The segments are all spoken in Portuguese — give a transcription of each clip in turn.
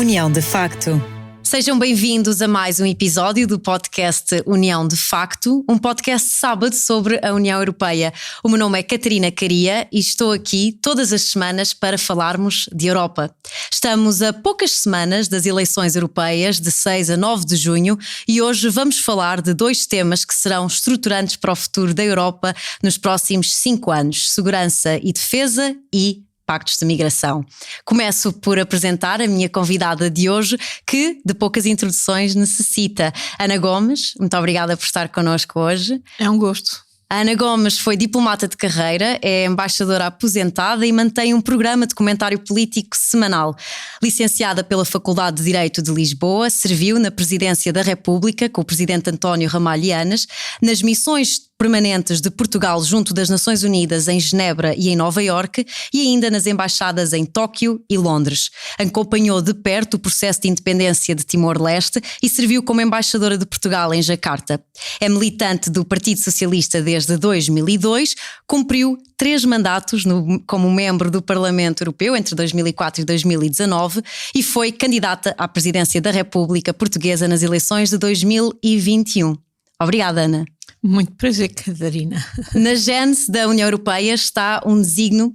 União de Facto. Sejam bem-vindos a mais um episódio do podcast União de Facto, um podcast sábado sobre a União Europeia. O meu nome é Catarina Caria e estou aqui todas as semanas para falarmos de Europa. Estamos a poucas semanas das eleições europeias, de 6 a 9 de junho, e hoje vamos falar de dois temas que serão estruturantes para o futuro da Europa nos próximos 5 anos: segurança e defesa e pactos de migração. Começo por apresentar a minha convidada de hoje, que de poucas introduções necessita. Ana Gomes, muito obrigada por estar connosco hoje. É um gosto. A Ana Gomes foi diplomata de carreira, é embaixadora aposentada e mantém um programa de comentário político semanal. Licenciada pela Faculdade de Direito de Lisboa, serviu na Presidência da República com o presidente António Ramalho Eanes, nas missões permanentes de Portugal junto das Nações Unidas em Genebra e em Nova Iorque e ainda nas embaixadas em Tóquio e Londres. Acompanhou de perto o processo de independência de Timor-Leste e serviu como embaixadora de Portugal em Jacarta. É militante do Partido Socialista desde 2002, cumpriu 3 mandatos como membro do Parlamento Europeu entre 2004 e 2019 e foi candidata à presidência da República Portuguesa nas eleições de 2021. Obrigada, Ana. Muito prazer, Catarina. Na gênese da União Europeia está um desígnio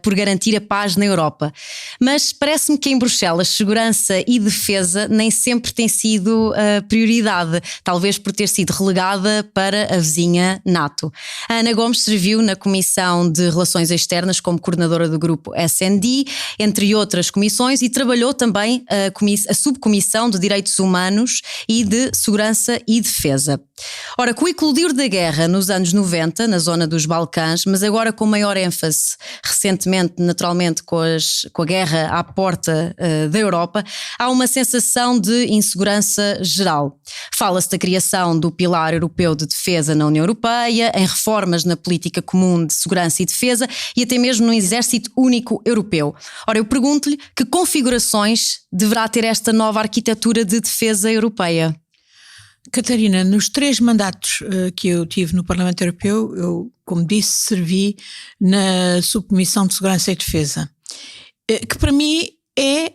por garantir a paz na Europa. Mas parece-me que em Bruxelas segurança e defesa nem sempre tem sido a prioridade, talvez por ter sido relegada para a vizinha NATO. A Ana Gomes serviu na Comissão de Relações Externas como coordenadora do grupo SD, entre outras comissões, e trabalhou também a subcomissão de Direitos Humanos e de Segurança e Defesa. Ora, com o eclodir da guerra nos anos 90, na zona dos Balcãs, mas agora com maior ênfase recentemente, naturalmente, com a guerra à porta da Europa, há uma sensação de insegurança geral. Fala-se da criação do Pilar Europeu de Defesa na União Europeia, em reformas na política comum de segurança e defesa e até mesmo no Exército Único Europeu. Ora, eu pergunto-lhe que configurações deverá ter esta nova arquitetura de defesa europeia? Catarina, nos 3 mandatos que eu tive no Parlamento Europeu, eu, como disse, servi na Subcomissão de Segurança e Defesa, que para mim é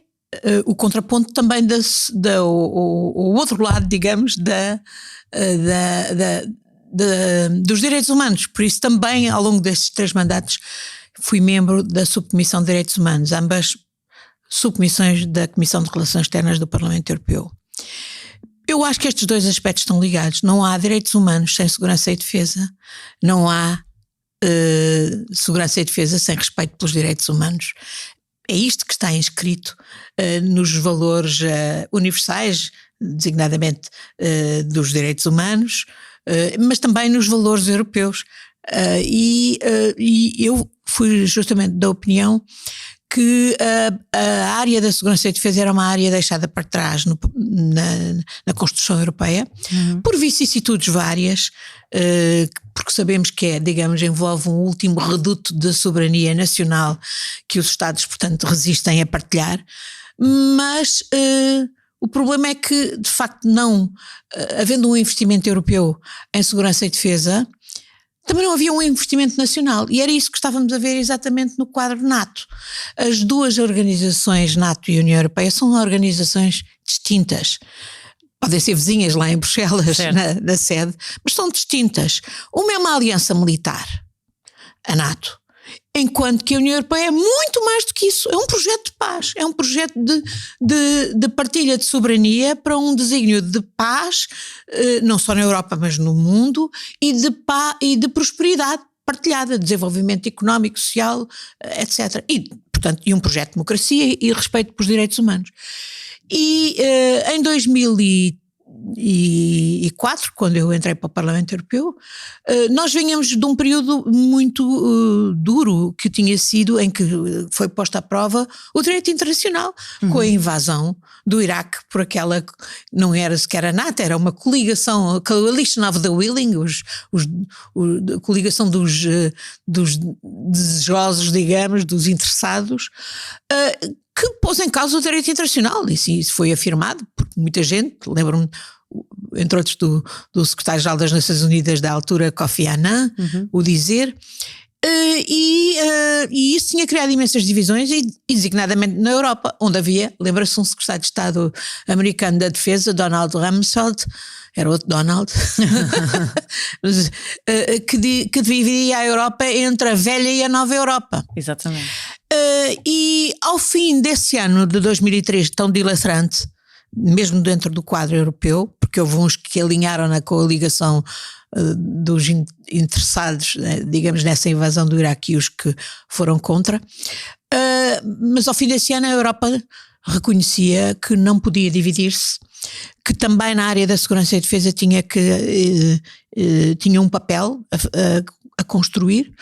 o contraponto também o outro lado, digamos, dos direitos humanos. Por isso também, ao longo destes 3 mandatos, fui membro da Subcomissão de Direitos Humanos, ambas subcomissões da Comissão de Relações Externas do Parlamento Europeu. Eu acho que estes 2 aspectos estão ligados. Não há direitos humanos sem segurança e defesa, não há segurança e defesa sem respeito pelos direitos humanos. É isto que está inscrito nos valores universais, designadamente dos direitos humanos, mas também nos valores europeus. E eu fui justamente da opinião que a área da segurança e defesa era uma área deixada para trás na construção europeia, por vicissitudes várias, porque sabemos que digamos, envolve um último reduto da soberania nacional que os Estados, portanto, resistem a partilhar, mas o problema é que, de facto, não havendo um investimento europeu em segurança e defesa, também não havia um investimento nacional, e era isso que estávamos a ver exatamente no quadro NATO. As 2 organizações, NATO e União Europeia, são organizações distintas. Podem ser vizinhas lá em Bruxelas, na sede, mas são distintas. Uma é uma aliança militar, a NATO, enquanto que a União Europeia é muito mais do que isso. É um projeto de paz, é um projeto de partilha de soberania para um desígnio de paz, não só na Europa, mas no mundo, e de prosperidade partilhada, desenvolvimento económico, social, etc. E, portanto, um projeto de democracia e respeito pelos direitos humanos. E em 2004, quando eu entrei para o Parlamento Europeu, nós vinhamos de um período muito duro que tinha sido, em que foi posta à prova o direito internacional, com a invasão do Iraque por aquela, não era sequer a NATO, era uma coligação, a Coalition of the Willing, a coligação dos desejosos, digamos, dos interessados, que pôs em causa o direito internacional. Isso foi afirmado por muita gente. Lembro-me, entre outros, do secretário-geral das Nações Unidas da altura, Kofi Annan, o dizer. E isso tinha criado imensas divisões, e designadamente na Europa, onde havia, lembra-se, um secretário de Estado americano da Defesa, Donald Rumsfeld, era outro Donald, que dividia a Europa entre a velha e a nova Europa. Exatamente. E ao fim desse ano de 2003, tão dilacerante, mesmo dentro do quadro europeu, porque houve uns que alinharam na coligação dos interessados, digamos, nessa invasão do Iraque, e os que foram contra, mas ao fim desse ano a Europa reconhecia que não podia dividir-se, que também na área da segurança e defesa tinha um papel a construir,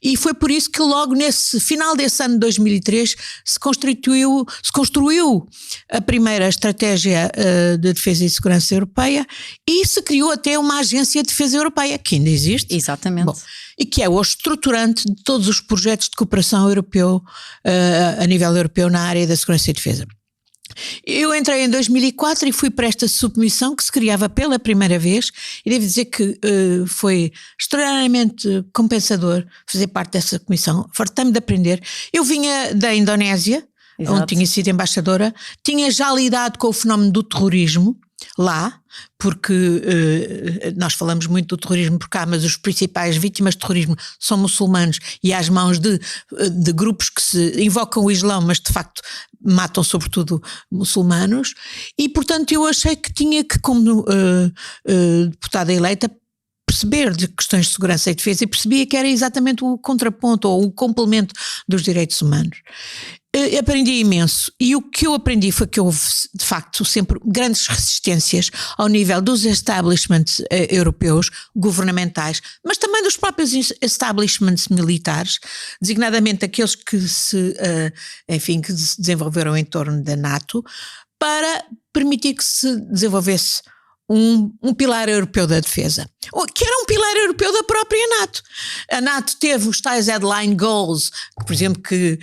e foi por isso que logo nesse final desse ano de 2003 se construiu a primeira estratégia de defesa e segurança europeia, e se criou até uma agência de defesa europeia, que ainda existe. Exatamente. Bom, e que é hoje estruturante de todos os projetos de cooperação europeu, a nível europeu, na área da segurança e defesa. Eu entrei em 2004 e fui para esta submissão que se criava pela primeira vez, e devo dizer que foi extraordinariamente compensador fazer parte dessa comissão. Fartei-me de aprender. Eu vinha da Indonésia, Exato. Onde tinha sido embaixadora, tinha já lidado com o fenómeno do terrorismo lá, porque nós falamos muito do terrorismo por cá, mas os principais vítimas de terrorismo são muçulmanos, e às mãos de grupos que se invocam o Islão, mas de facto matam sobretudo muçulmanos, e portanto eu achei que tinha que, como deputada eleita, perceber de questões de segurança e defesa, e percebia que era exatamente o contraponto ou o complemento dos direitos humanos. Aprendi imenso, e o que eu aprendi foi que houve de facto sempre grandes resistências ao nível dos establishments europeus, governamentais, mas também dos próprios establishments militares, designadamente aqueles que se desenvolveram em torno da NATO, para permitir que se desenvolvesse um pilar europeu da defesa, que era um pilar europeu da própria NATO. A NATO teve os tais headline goals, que, por exemplo, que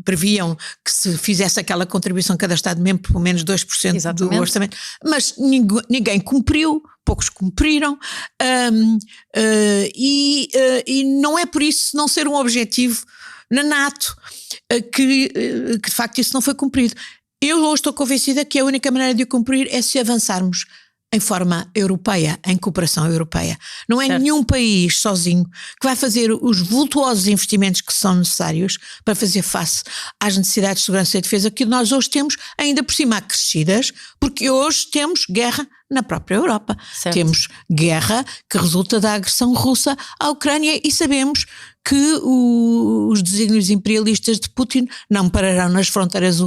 previam que se fizesse aquela contribuição cada Estado-membro, pelo menos 2% Exatamente. Do orçamento, mas ninguém cumpriu, poucos cumpriram, e não é por isso não ser um objetivo na NATO que de facto isso não foi cumprido. Eu hoje estou convencida que a única maneira de o cumprir é se avançarmos em forma europeia, em cooperação europeia. Não é certo. Nenhum país sozinho que vai fazer os vultuosos investimentos que são necessários para fazer face às necessidades de segurança e defesa que nós hoje temos, ainda por cima acrescidas, porque hoje temos guerra na própria Europa. Certo. Temos guerra que resulta da agressão russa à Ucrânia, e sabemos que os desígnios imperialistas de Putin não pararão nas fronteiras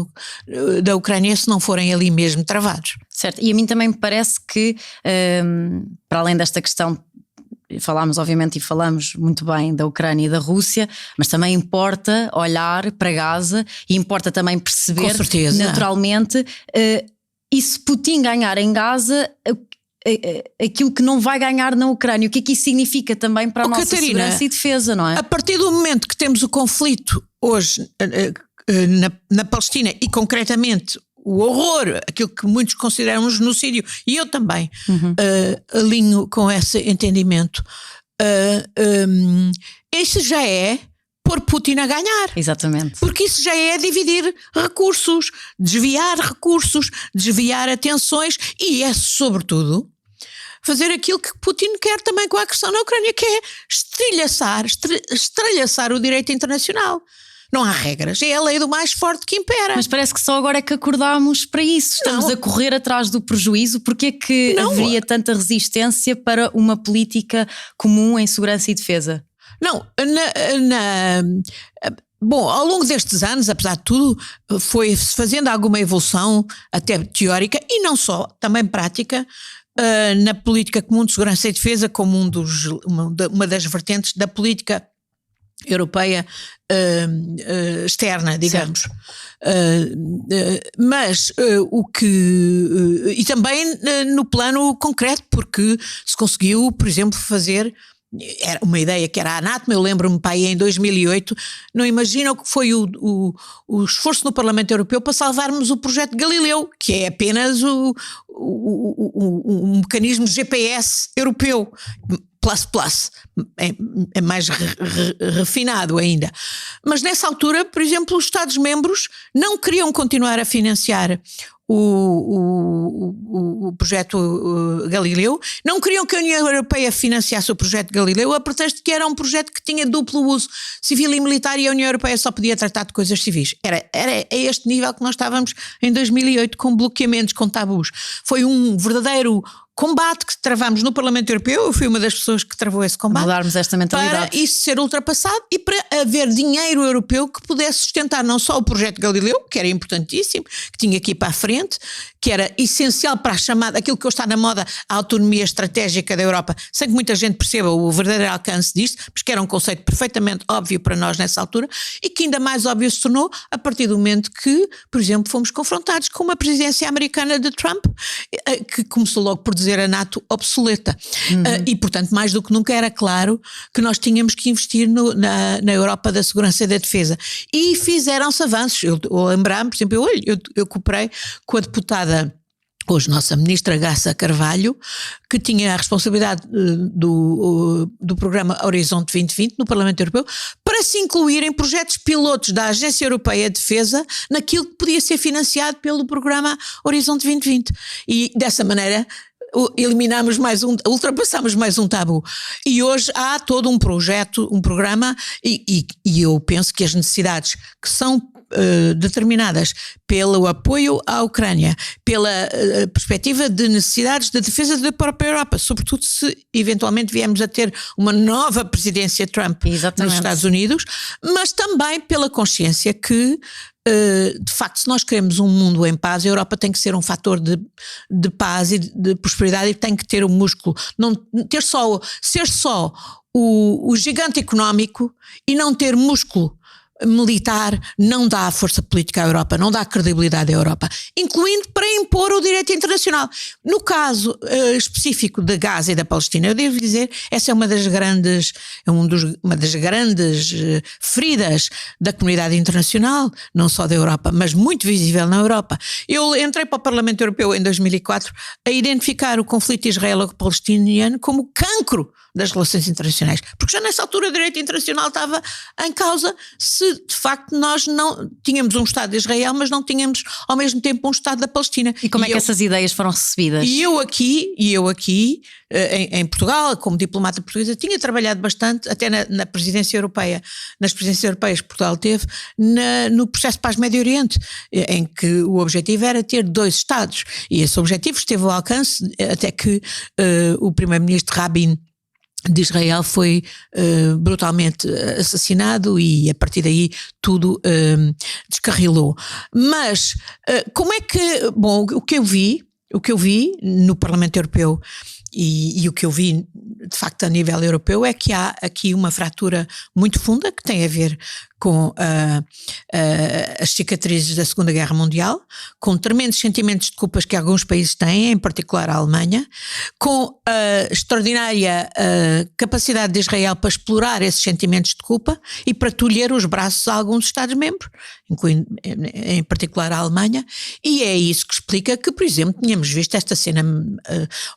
da Ucrânia se não forem ali mesmo travados. Certo, e a mim também me parece que, para além desta questão, falámos obviamente e falamos muito bem da Ucrânia e da Rússia, mas também importa olhar para Gaza, e importa também perceber naturalmente, e se Putin ganhar em Gaza, aquilo que não vai ganhar na Ucrânia, o que é que isso significa também para a nossa segurança e defesa, não é? A partir do momento que temos o conflito hoje na Palestina, e concretamente o horror, aquilo que muitos consideram um genocídio, e eu também alinho com esse entendimento, isso já é pôr Putin a ganhar. Exatamente. Porque isso já é dividir recursos, desviar atenções, e é sobretudo fazer aquilo que Putin quer também com a agressão na Ucrânia, que é estrelhaçar o direito internacional. Não há regras, é a lei do mais forte que impera. Mas parece que só agora é que acordámos para isso. Estamos a correr atrás do prejuízo. Porque é que haveria tanta resistência para uma política comum em segurança e defesa? Não, bom, ao longo destes anos, apesar de tudo, foi-se fazendo alguma evolução, até teórica, e não só, também prática, na política comum de segurança e defesa, como uma das vertentes da política europeia externa, digamos. Mas e também no plano concreto, porque se conseguiu, por exemplo, fazer... Era uma ideia que era a NATO. Eu lembro-me, pai, em 2008, não imaginam o que foi o esforço no Parlamento Europeu para salvarmos o projeto Galileu, que é apenas um mecanismo GPS europeu. plus, é mais refinado ainda. Mas nessa altura, por exemplo, os Estados-membros não queriam continuar a financiar o projeto Galileu, não queriam que a União Europeia financiasse o projeto Galileu a pretexto de que era um projeto que tinha duplo uso civil e militar e a União Europeia só podia tratar de coisas civis. Era a este nível que nós estávamos em 2008, com bloqueamentos, com tabus. Foi um verdadeiro combate que travamos no Parlamento Europeu. Eu fui uma das pessoas que travou esse combate. Mudarmos esta mentalidade. Para isso ser ultrapassado e para haver dinheiro europeu que pudesse sustentar não só o projeto Galileu, que era importantíssimo, que tinha que ir para a frente, que era essencial para a chamada, aquilo que hoje está na moda, a autonomia estratégica da Europa, sem que muita gente perceba o verdadeiro alcance disto, mas que era um conceito perfeitamente óbvio para nós nessa altura e que ainda mais óbvio se tornou a partir do momento que, por exemplo, fomos confrontados com uma presidência americana de Trump, que começou logo por dizer a NATO obsoleta. E, portanto, mais do que nunca era claro que nós tínhamos que investir na Europa da segurança e da defesa. E fizeram-se avanços. Eu lembrar-me, por exemplo, eu cooperei com a deputada, hoje nossa ministra Graça Carvalho, que tinha a responsabilidade do programa Horizonte 2020 no Parlamento Europeu, para se incluir em projetos pilotos da Agência Europeia de Defesa naquilo que podia ser financiado pelo programa Horizonte 2020. E dessa maneira ultrapassamos mais um tabu. E hoje há todo um projeto, um programa, e eu penso que as necessidades que são determinadas pelo apoio à Ucrânia, pela perspectiva de necessidades de defesa da própria Europa, sobretudo se eventualmente viemos a ter uma nova presidência Trump nos Estados Unidos, mas também pela consciência que de facto, se nós queremos um mundo em paz, a Europa tem que ser um fator de paz e de prosperidade e tem que ter o músculo, não ter ser só o gigante económico e não ter músculo militar não dá força política à Europa, não dá credibilidade à Europa, incluindo para impor o direito internacional. No caso específico de Gaza e da Palestina, eu devo dizer, essa é uma das grandes feridas da comunidade internacional, não só da Europa, mas muito visível na Europa. Eu entrei para o Parlamento Europeu em 2004 a identificar o conflito israelo-palestiniano como cancro das relações internacionais, porque já nessa altura o direito internacional estava em causa se de facto nós não tínhamos um Estado de Israel, mas não tínhamos ao mesmo tempo um Estado da Palestina. E como é que essas ideias foram recebidas? E eu aqui em Portugal, como diplomata portuguesa, tinha trabalhado bastante, até na presidência europeia, nas presidências europeias que Portugal teve, no processo de paz Médio Oriente, em que o objetivo era ter 2 Estados, e esse objetivo esteve ao alcance até que o primeiro-ministro Rabin de Israel foi brutalmente assassinado e a partir daí tudo descarrilou. Mas como é que, bom, o que eu vi no Parlamento Europeu e o que eu vi de facto a nível europeu é que há aqui uma fratura muito funda que tem a ver com as cicatrizes da Segunda Guerra Mundial, com tremendos sentimentos de culpas que alguns países têm, em particular a Alemanha, com a extraordinária capacidade de Israel para explorar esses sentimentos de culpa e para tolher os braços a alguns Estados-membros, incluindo em particular a Alemanha, e é isso que explica que, por exemplo, tínhamos visto esta cena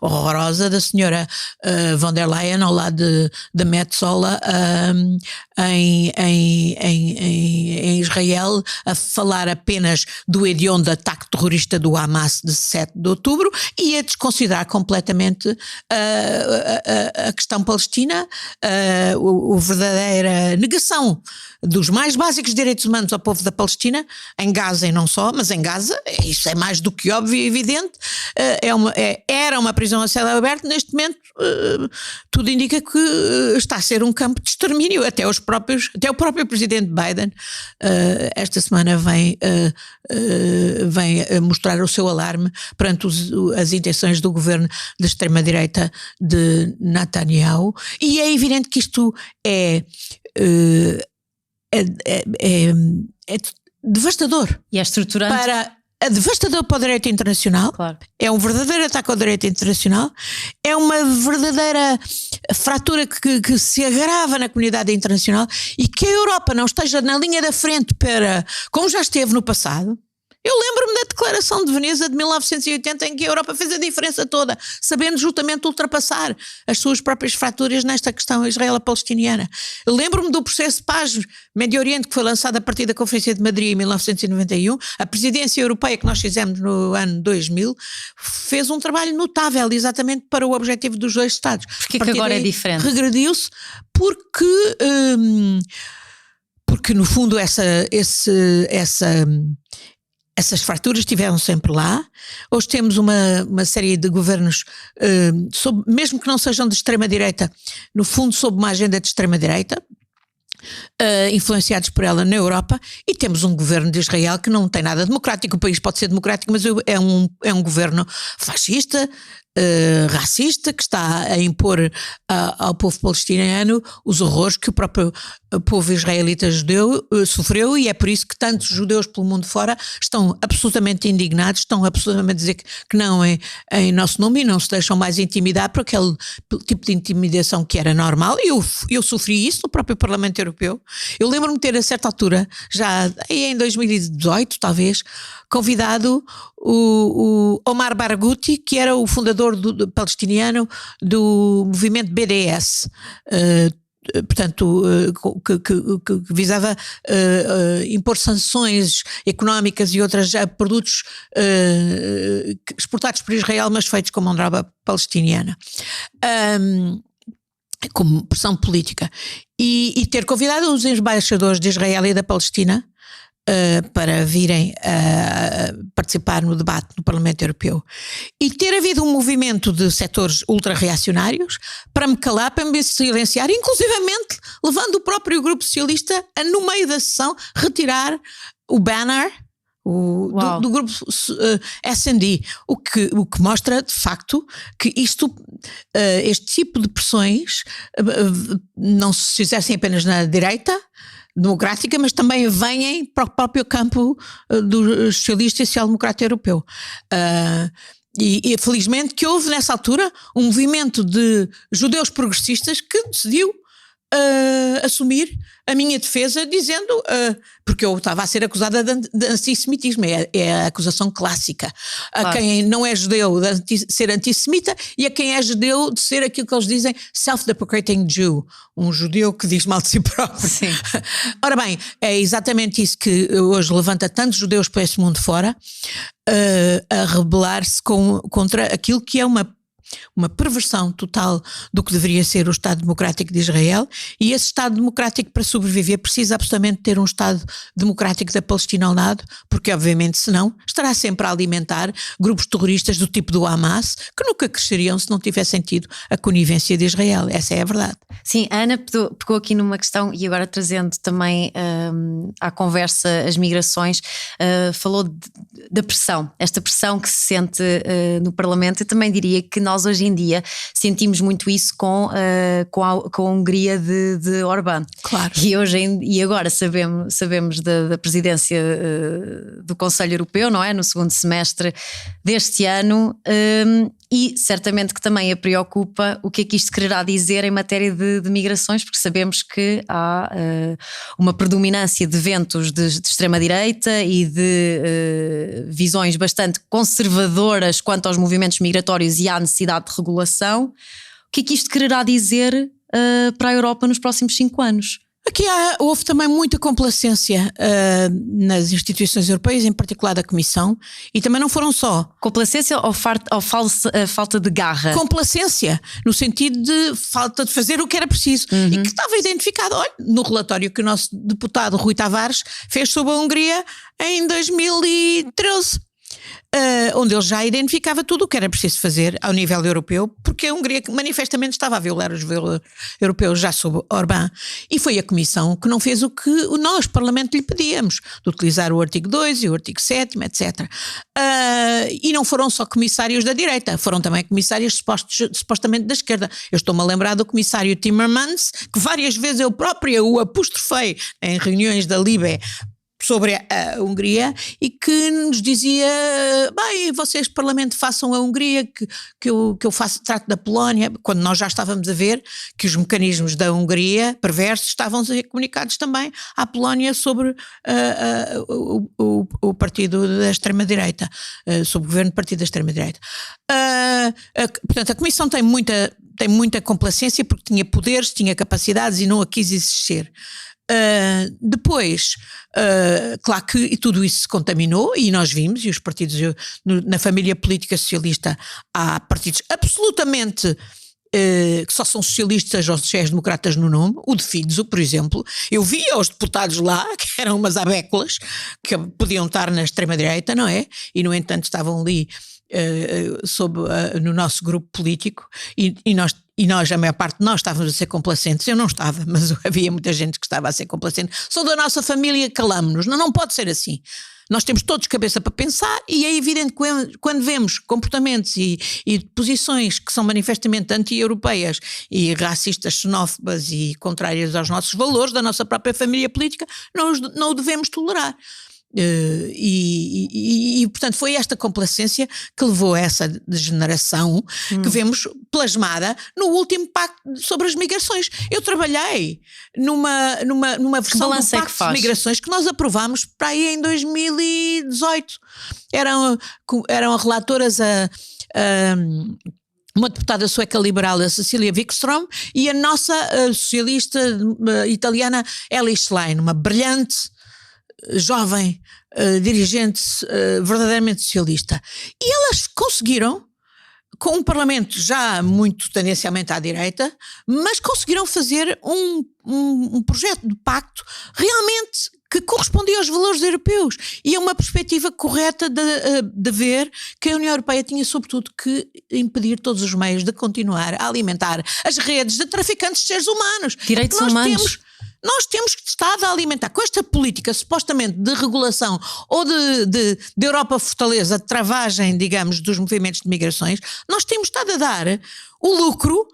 horrorosa da senhora von der Leyen ao lado da Metsola em Israel, a falar apenas do hediondo ataque terrorista do Hamas de 7 de outubro e a desconsiderar completamente a questão palestina, a verdadeira negação dos mais básicos direitos humanos ao povo da Palestina, em Gaza e não só, mas em Gaza, isso é mais do que óbvio e evidente, era uma prisão a céu aberto, neste momento tudo indica que está a ser um campo de extermínio, até o próprio presidente Biden esta semana vem mostrar o seu alarme perante as intenções do governo de extrema-direita de Netanyahu, e é evidente que isto é devastador. E é estruturante. É devastador para o direito internacional, claro. É um verdadeiro ataque ao direito internacional, é uma verdadeira fratura que se agrava na comunidade internacional e que a Europa não esteja na linha da frente para, como já esteve no passado. Eu lembro-me da Declaração de Veneza de 1980, em que a Europa fez a diferença toda, sabendo justamente ultrapassar as suas próprias fraturas nesta questão israelo-palestiniana. Eu lembro-me do processo de paz Médio Oriente que foi lançado a partir da Conferência de Madrid em 1991. A presidência europeia que nós fizemos no ano 2000 fez um trabalho notável exatamente para o objetivo dos dois Estados. Porquê que agora é diferente? Regrediu-se porque no fundo essas fraturas estiveram sempre lá. Hoje temos uma série de governos, mesmo que não sejam de extrema-direita, no fundo sob uma agenda de extrema-direita, influenciados por ela na Europa, e temos um governo de Israel que não tem nada democrático. O país pode ser democrático, mas é um governo fascista, racista, que está a impor ao povo palestiniano os horrores que o próprio povo israelita sofreu, e é por isso que tantos judeus pelo mundo fora estão absolutamente indignados, estão absolutamente a dizer que não é em nosso nome, e não se deixam mais intimidar por aquele tipo de intimidação que era normal. Eu sofri isso no próprio Parlamento Europeu. Eu lembro-me de ter a certa altura, já em 2018 talvez, convidado o Omar Barghouti, que era o fundador palestiniano do movimento BDS, portanto, que visava impor sanções económicas e outras a produtos exportados por Israel, mas feitos com mão de obra palestiniana, como pressão política, e ter convidado os embaixadores de Israel e da Palestina para virem participar no debate no Parlamento Europeu, e ter havido um movimento de setores ultra-reacionários para me calar, para me silenciar, inclusivamente levando o próprio grupo socialista a, no meio da sessão, retirar o banner do grupo S&D, o que mostra de facto que este tipo de pressões não se exercem apenas na direita democrática, mas também vêm para o próprio campo do socialista e social-democrata europeu. E felizmente que houve nessa altura um movimento de judeus progressistas que decidiu assumir a minha defesa, dizendo, porque eu estava a ser acusada de antissemitismo, é a acusação clássica, a quem não é judeu de ser antissemita, e a quem é judeu de ser aquilo que eles dizem self-deprecating Jew, um judeu que diz mal de si próprio. Sim. Ora bem, é exatamente isso que hoje levanta tantos judeus para esse mundo fora, a rebelar-se contra aquilo que é uma perversão total do que deveria ser o Estado Democrático de Israel, e esse Estado Democrático, para sobreviver, precisa absolutamente ter um Estado Democrático da Palestina ao lado, porque obviamente senão estará sempre a alimentar grupos terroristas do tipo do Hamas, que nunca cresceriam se não tivessem tido a conivência de Israel. Essa é a verdade. Sim, a Ana pegou aqui numa questão, e agora trazendo também à conversa as migrações, falou da pressão, esta pressão que se sente no Parlamento. Eu também diria que nós hoje em dia sentimos muito isso com a Hungria de Orbán. Claro. E agora sabemos da presidência do Conselho Europeu, não é? No segundo semestre deste ano, e certamente que também a preocupa o que é que isto quererá dizer em matéria de migrações, porque sabemos que há uma predominância de ventos de extrema-direita e de visões bastante conservadoras quanto aos movimentos migratórios e à necessidade de regulação. O que é que isto quererá dizer para a Europa nos próximos 5 anos? Aqui houve também muita complacência nas instituições europeias, em particular da Comissão, e também não foram só. Complacência ou falta de garra? Complacência, no sentido de falta de fazer o que era preciso, e que estava identificado, olha, no relatório que o nosso deputado Rui Tavares fez sobre a Hungria em 2013. Onde ele já identificava tudo o que era preciso fazer ao nível europeu, porque a Hungria manifestamente estava a violar os valores europeus já sob Orbán, e foi a Comissão que não fez o que nós, Parlamento, lhe pedíamos, de utilizar o artigo 2 e o artigo 7, etc. E não foram só comissários da direita, foram também comissários supostamente da esquerda. Eu estou-me a lembrar do comissário Timmermans, que várias vezes eu própria o apostrofei em reuniões da LIBE, sobre a Hungria e que nos dizia, bem, vocês Parlamento façam a Hungria, que eu trato da Polónia, quando nós já estávamos a ver que os mecanismos da Hungria perversos estavam a ser comunicados também à Polónia sobre o partido da extrema-direita, sobre o governo do partido da extrema-direita. Portanto, a Comissão tem muita complacência porque tinha poderes, tinha capacidades e não a quis exercer. Depois, claro que tudo isso se contaminou e nós vimos, e os partidos, na família política socialista há partidos absolutamente que só são socialistas ou sociais-democratas no nome, o de Fides, por exemplo. Eu via os deputados lá, que eram umas abéculas, que podiam estar na extrema-direita, não é? E no entanto estavam ali no nosso grupo político e nós, a maior parte de nós, estávamos a ser complacentes. Eu não estava, mas havia muita gente que estava a ser complacente. Sou da nossa família, calamo-nos. Não pode ser assim. Nós temos todos cabeça para pensar e é evidente que quando vemos comportamentos e posições que são manifestamente anti-europeias e racistas, xenófobas e contrárias aos nossos valores da nossa própria família política, não o devemos tolerar. Portanto foi esta complacência que levou a essa degeneração que vemos plasmada no último pacto sobre as migrações. Eu trabalhei numa versão do pacto de migrações que nós aprovámos para aí em 2018. Eram relatoras uma deputada sueca liberal, a Cecília Wikström, e a nossa socialista italiana Elly Schlein, uma brilhante jovem dirigente verdadeiramente socialista. E elas conseguiram, com um parlamento já muito tendencialmente à direita, mas conseguiram fazer um projeto de pacto realmente que correspondia aos valores europeus e a uma perspectiva correta de ver que a União Europeia tinha sobretudo que impedir todos os meios de continuar a alimentar as redes de traficantes de seres humanos. Direitos humanos. Nós temos estado a alimentar com esta política supostamente de regulação ou de Europa fortaleza, de travagem, digamos, dos movimentos de migrações, nós temos estado a dar o lucro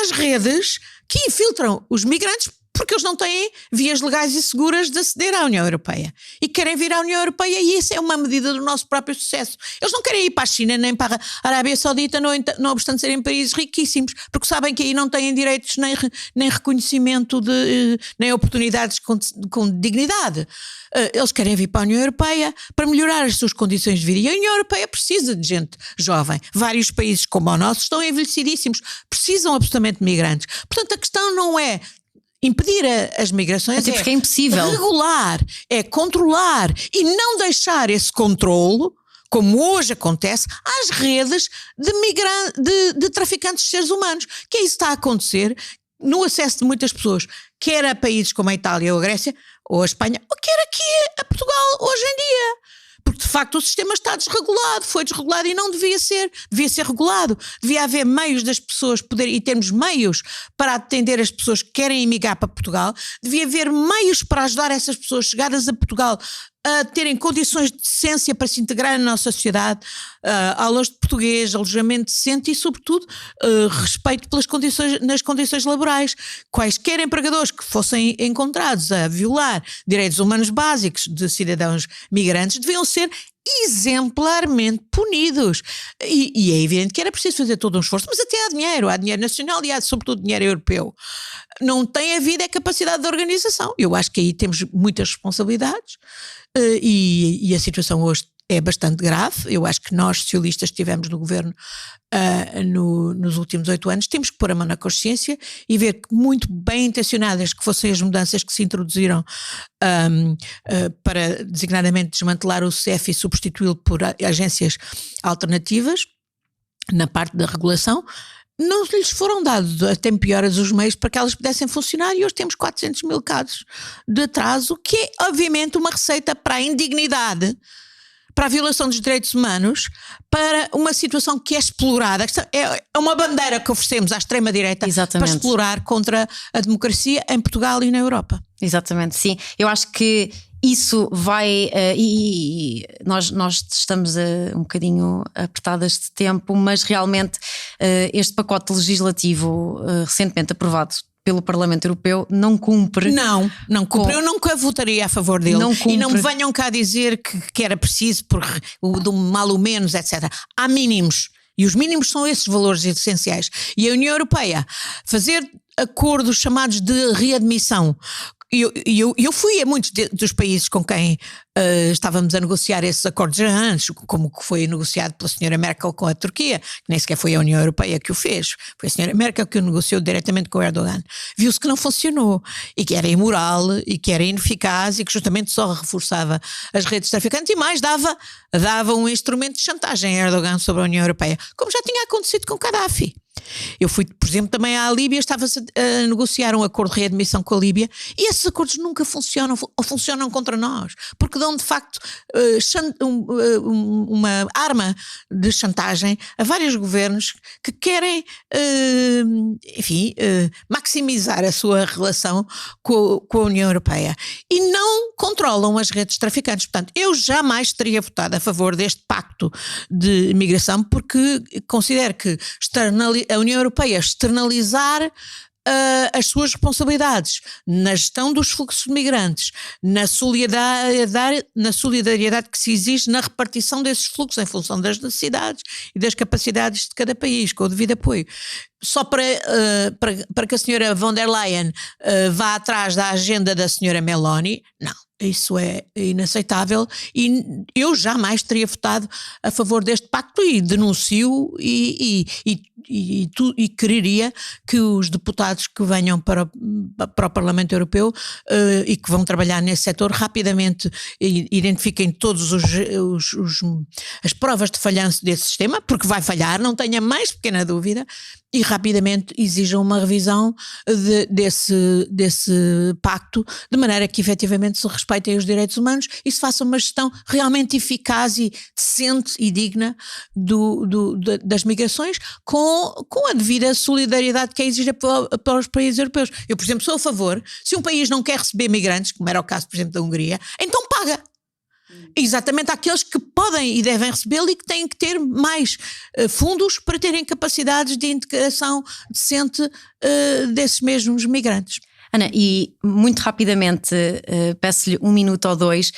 às redes que infiltram os migrantes porque eles não têm vias legais e seguras de aceder à União Europeia e querem vir à União Europeia e isso é uma medida do nosso próprio sucesso. Eles não querem ir para a China nem para a Arábia Saudita, não obstante serem países riquíssimos, porque sabem que aí não têm direitos nem reconhecimento nem oportunidades com dignidade. Eles querem vir para a União Europeia para melhorar as suas condições de vida e a União Europeia precisa de gente jovem. Vários países como o nosso estão envelhecidíssimos, precisam absolutamente de migrantes. Portanto, a questão não é impedir as migrações, até porque é impossível. Regular, é controlar e não deixar esse controlo, como hoje acontece, às redes de traficantes de seres humanos, que isso está a acontecer no acesso de muitas pessoas, quer a países como a Itália ou a Grécia ou a Espanha, ou quer aqui a Portugal hoje em dia. Porque de facto o sistema está desregulado, foi desregulado e não devia ser regulado. Devia haver meios das pessoas e termos meios para atender as pessoas que querem emigrar para Portugal, devia haver meios para ajudar essas pessoas chegadas a Portugal a terem condições de decência para se integrar na nossa sociedade, aulas de português, alojamento decente e sobretudo respeito nas condições laborais. Quaisquer empregadores que fossem encontrados a violar direitos humanos básicos de cidadãos migrantes deviam ser exemplarmente punidos e é evidente que era preciso fazer todo um esforço, mas até há dinheiro nacional e há sobretudo dinheiro europeu. Não tem havido a capacidade de organização. Eu acho que aí temos muitas responsabilidades e a situação hoje é bastante grave. Eu acho que nós socialistas que estivemos no governo nos últimos 8 anos temos que pôr a mão na consciência e ver que muito bem intencionadas que fossem as mudanças que se introduziram para designadamente desmantelar o CEF e substituí-lo por agências alternativas na parte da regulação, não lhes foram dados a tempo e horas os meios para que elas pudessem funcionar e hoje temos 400 mil casos de atraso, que é obviamente uma receita para a indignidade, para a violação dos direitos humanos, para uma situação que é explorada. É uma bandeira que oferecemos à extrema-direita para explorar contra a democracia em Portugal e na Europa. Exatamente, sim. Eu acho que isso vai, e nós estamos um bocadinho apertadas de tempo, mas realmente este pacote legislativo recentemente aprovado pelo Parlamento Europeu não cumpre. Não cumpre. Eu nunca votaria a favor dele. E não me venham cá dizer que era preciso do mal ou menos, etc. Há mínimos. E os mínimos são esses valores essenciais. E a União Europeia fazer acordos chamados de readmissão. Eu fui a muitos dos países com quem estávamos a negociar esses acordos já antes, como que foi negociado pela senhora Merkel com a Turquia, que nem sequer foi a União Europeia que o fez, foi a senhora Merkel que o negociou diretamente com o Erdogan. Viu-se que não funcionou e que era imoral e que era ineficaz e que justamente só reforçava as redes traficantes e mais dava um instrumento de chantagem a Erdogan sobre a União Europeia, como já tinha acontecido com Gaddafi. Eu fui, por exemplo, também à Líbia, estava-se a negociar um acordo de readmissão com a Líbia e esses acordos nunca funcionam ou funcionam contra nós, porque dão de facto uma arma de chantagem a vários governos que querem, maximizar a sua relação com a União Europeia e não controlam as redes traficantes. Portanto, eu jamais teria votado a favor deste pacto de migração porque considero que a União Europeia externalizar as suas responsabilidades na gestão dos fluxos de migrantes, na solidariedade que se exige na repartição desses fluxos em função das necessidades e das capacidades de cada país, com o devido apoio. Só para que a senhora von der Leyen vá atrás da agenda da senhora Meloni, não. Isso é inaceitável e eu jamais teria votado a favor deste pacto e denuncio e quereria que os deputados que venham para o Parlamento Europeu e que vão trabalhar nesse setor rapidamente identifiquem todas as provas de falhanço desse sistema, porque vai falhar, não tenha mais pequena dúvida, e rapidamente exijam uma revisão desse pacto, de maneira que efetivamente se respeitem os direitos humanos e se faça uma gestão realmente eficaz e decente e digna das migrações, com a devida solidariedade que é exigida para os países europeus. Eu, por exemplo, sou a favor, se um país não quer receber migrantes, como era o caso, por exemplo, da Hungria, então paga. Exatamente àqueles que podem e devem recebê-lo e que têm que ter mais fundos para terem capacidades de integração decente desses mesmos migrantes. Ana, e muito rapidamente peço-lhe 1 minuto ou 2,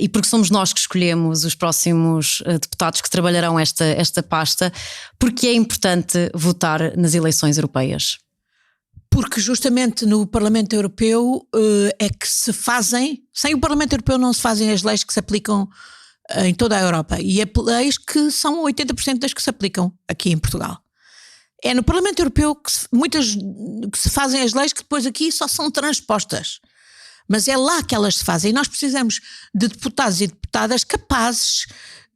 e porque somos nós que escolhemos os próximos deputados que trabalharão esta pasta, porque é importante votar nas eleições europeias? Porque justamente no Parlamento Europeu é que se fazem, sem o Parlamento Europeu não se fazem as leis que se aplicam em toda a Europa, e é leis que são 80% das que se aplicam aqui em Portugal. É no Parlamento Europeu que se fazem as leis que depois aqui só são transpostas. Mas é lá que elas se fazem e nós precisamos de deputados e deputadas capazes,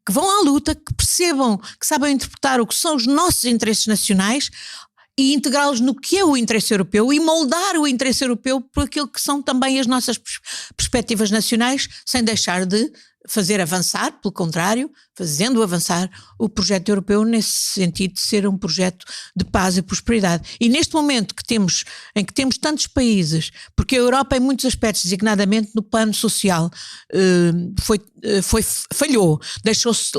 que vão à luta, que percebam, que sabem interpretar o que são os nossos interesses nacionais e integrá-los no que é o interesse europeu e moldar o interesse europeu por aquilo que são também as nossas perspectivas nacionais, sem deixar de fazer avançar, pelo contrário, fazendo avançar o projeto europeu nesse sentido de ser um projeto de paz e prosperidade. E neste momento em que temos tantos países, porque a Europa em muitos aspectos, designadamente no plano social, falhou, deixou-se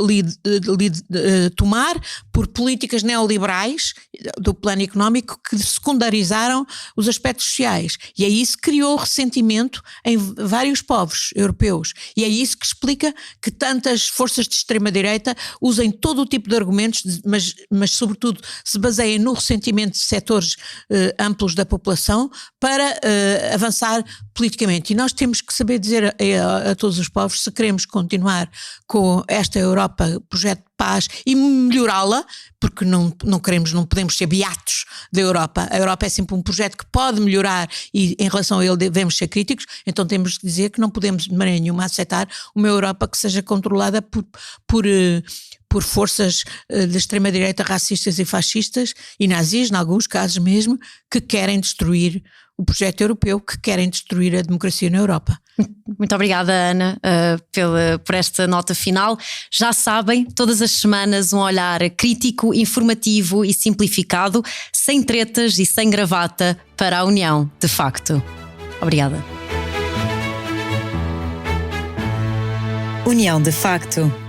tomar por políticas neoliberais do plano económico que secundarizaram os aspectos sociais. E é isso que criou ressentimento em vários povos europeus. E é isso que explica que tantas forças de extrema-direita usem todo o tipo de argumentos, mas sobretudo se baseiem no ressentimento de setores amplos da população para avançar politicamente. E nós temos que saber dizer a todos os povos, se queremos continuar com esta Europa, projeto de paz, e melhorá-la, porque não podemos ser beatos da Europa. A Europa é sempre um projeto que pode melhorar e em relação a ele devemos ser críticos, então temos que dizer que não podemos de maneira nenhuma aceitar uma Europa que seja controlada por forças de extrema-direita racistas e fascistas e nazis, em alguns casos mesmo, que querem destruir o projeto europeu, que querem destruir a democracia na Europa. Muito obrigada, Ana, por esta nota final. Já sabem, todas as semanas um olhar crítico, informativo e simplificado, sem tretas e sem gravata, para a União, de facto. Obrigada. União de facto.